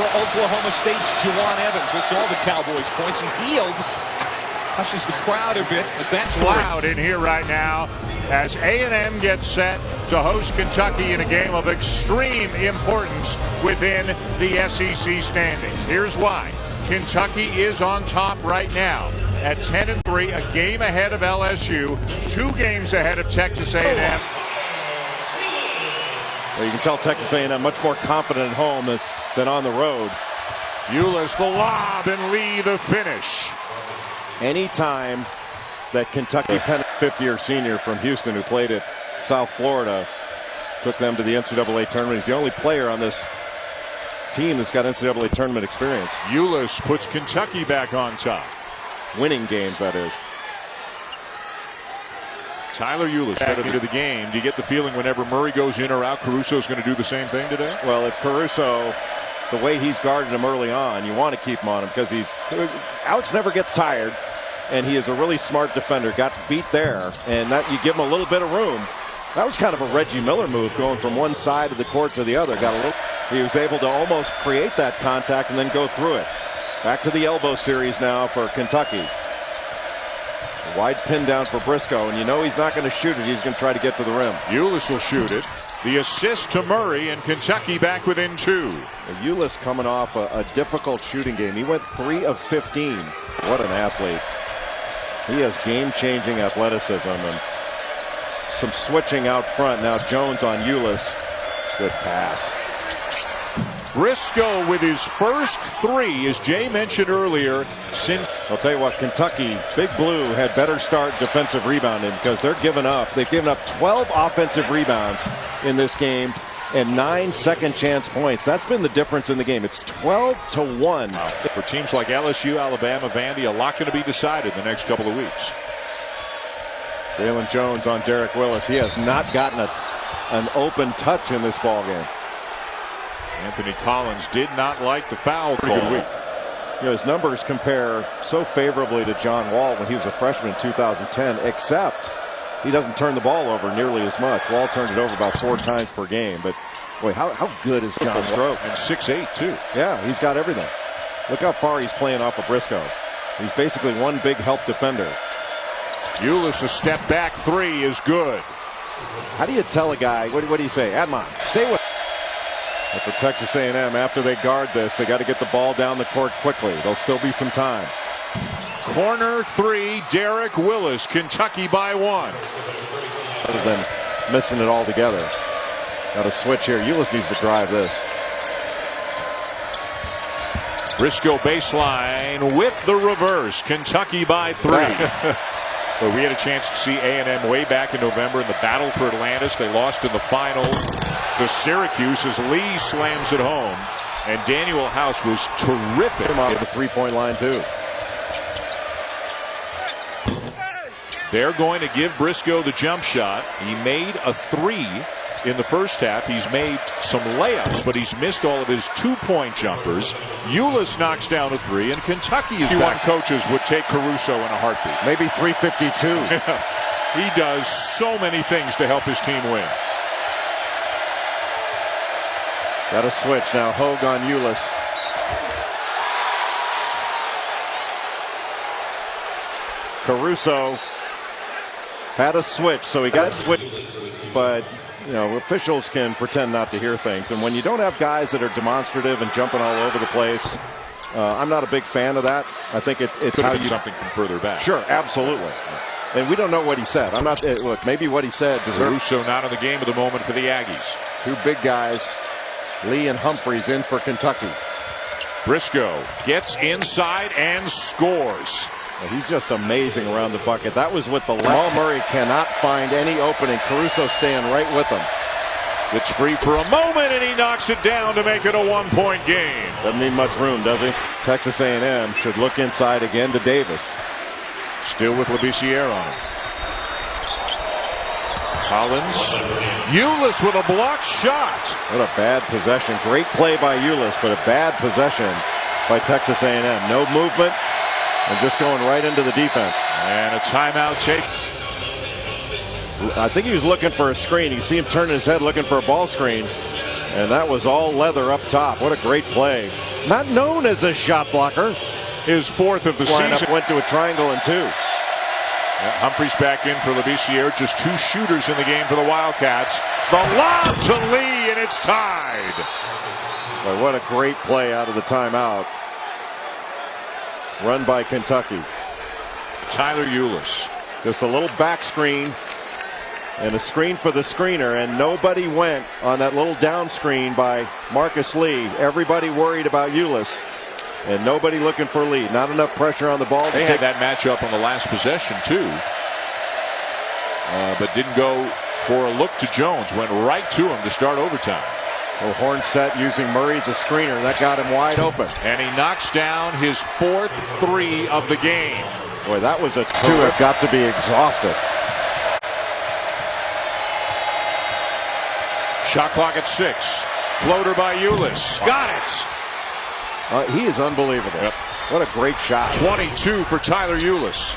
for Oklahoma State's Juwan Evans. That's all the Cowboys points. He healed. Hushes the crowd a bit. But that's loud in here right now as A&M gets set to host Kentucky in a game of extreme importance within the SEC standings. Here's why. Kentucky is on top right now at 10-3, a game ahead of LSU, 2 games ahead of Texas A&M. Well, you can tell Texas A&M much more confident at home than on the road. Ulis the lob and Lee the finish. Anytime that Kentucky Penn, 5th-year senior from Houston who played at South Florida, took them to the NCAA tournament. He's the only player on this team that's got NCAA tournament experience. Ulis puts Kentucky back on top. Winning games, that is. Tyler Ulis back into the game. Do you get the feeling whenever Murray goes in or out, Caruso's going to do the same thing today? Well, if Caruso, the way he's guarded him early on, you want to keep him on him because Alex never gets tired, and he is a really smart defender. Got beat there, and that you give him a little bit of room. That was kind of a Reggie Miller move, going from one side of the court to the other. He was able to almost create that contact and then go through it. Back to the elbow series now for Kentucky. Wide pin down for Briscoe, and you know he's not going to shoot it. He's going to try to get to the rim. Ulis will shoot it. The assist to Murray, and Kentucky back within 2. Ulis coming off a difficult shooting game. He went 3 of 15. What an athlete. He has game-changing athleticism and some switching out front. Now Jones on Ulis. Good pass. Briscoe with his first 3, as Jay mentioned earlier, since. I'll tell you what, Kentucky, Big Blue, had better start defensive rebounding because they've given up 12 offensive rebounds in this game and 9 second chance points. That's been the difference in the game. It's 12-1. For teams like LSU, Alabama, Vandy, a lot going to be decided in the next couple of weeks. Jalen Jones on Derek Willis. He has not gotten an open touch in this ball game. Anthony Collins did not like the foul call. Good week. You know, his numbers compare so favorably to John Wall when he was a freshman in 2010, except he doesn't turn the ball over nearly as much. Wall turned it over about 4 times per game. But boy, how good is John Stroke? And 6'8" too. Yeah, he's got everything. Look how far he's playing off of Briscoe. He's basically one big help defender. Ulis, a step back 3 is good. How do you tell a guy? What do you say? Admon, stay with. But for Texas A&M, after they guard this, they got to get the ball down the court quickly. There'll still be some time. Corner 3, Derek Willis, Kentucky by 1. Other than missing it all together. Got a switch here. Ulis needs to drive this. Briscoe baseline with the reverse. Kentucky by 3. But we had a chance to see A&M way back in November in the battle for Atlantis. They lost in the final to Syracuse as Lee slams it home. And Daniel House was terrific. At the three-point line, too. They're going to give Briscoe the jump shot. He made a 3 in the first half. He's made some layups, but he's missed all of his 2-point jumpers. Ulis knocks down a 3, and Kentucky is back. Coaches would take Caruso in a heartbeat. Maybe 352. He does so many things to help his team win. Got a switch now. Hogue on Ulis. Caruso had a switch, so he got switched. But you know, officials can pretend not to hear things, and when you don't have guys that are demonstrative and jumping all over the place, I'm not a big fan of that. I think it's how you something from further back. Sure, absolutely. And we don't know what he said. I'm not. Look, maybe what he said deserves. Caruso not in the game of the moment for the Aggies. 2 big guys, Lee and Humphreys, in for Kentucky. Briscoe gets inside and scores. He's just amazing around the bucket. That was with the left. Jamal Murray cannot find any opening. Caruso staying right with him. It's free for a moment, and he knocks it down to make it a 1-point game. Doesn't need much room, does he? Texas A&M should look inside again to Davis. Still with Labissiere on him. Collins. Ulis with a blocked shot. What a bad possession. Great play by Ulis, but a bad possession by Texas A&M. No movement. And just going right into the defense. And a timeout take. I think he was looking for a screen. You see him turning his head looking for a ball screen. And that was all leather up top. What a great play. Not known as a shot blocker. His fourth of the season. Went to a triangle and 2. Yeah, Humphries back in for Labissiere. Just 2 shooters in the game for the Wildcats. The lob to Lee, and it's tied. Boy, what a great play out of the timeout. Run by Kentucky. Tyler Ulis. Just a little back screen and a screen for the screener, and nobody went on that little down screen by Marcus Lee. Everybody worried about Ulis, and nobody looking for Lee. Not enough pressure on the ball. They had that matchup on the last possession too, but didn't go for a look to Jones. Went right to him to start overtime. Well, horn set using Murray as a screener. That got him wide open. And he knocks down his 4th 3 of the game. Boy, that was a 2. Have got to be exhausted. Shot clock at 6. Floater by Ulis. Got it. He is unbelievable. Yep. What a great shot. 22 for Tyler Ulis.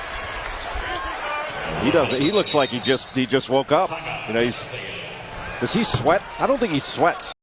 He doesn't. He looks like he just woke up. You know, does he sweat? I don't think he sweats.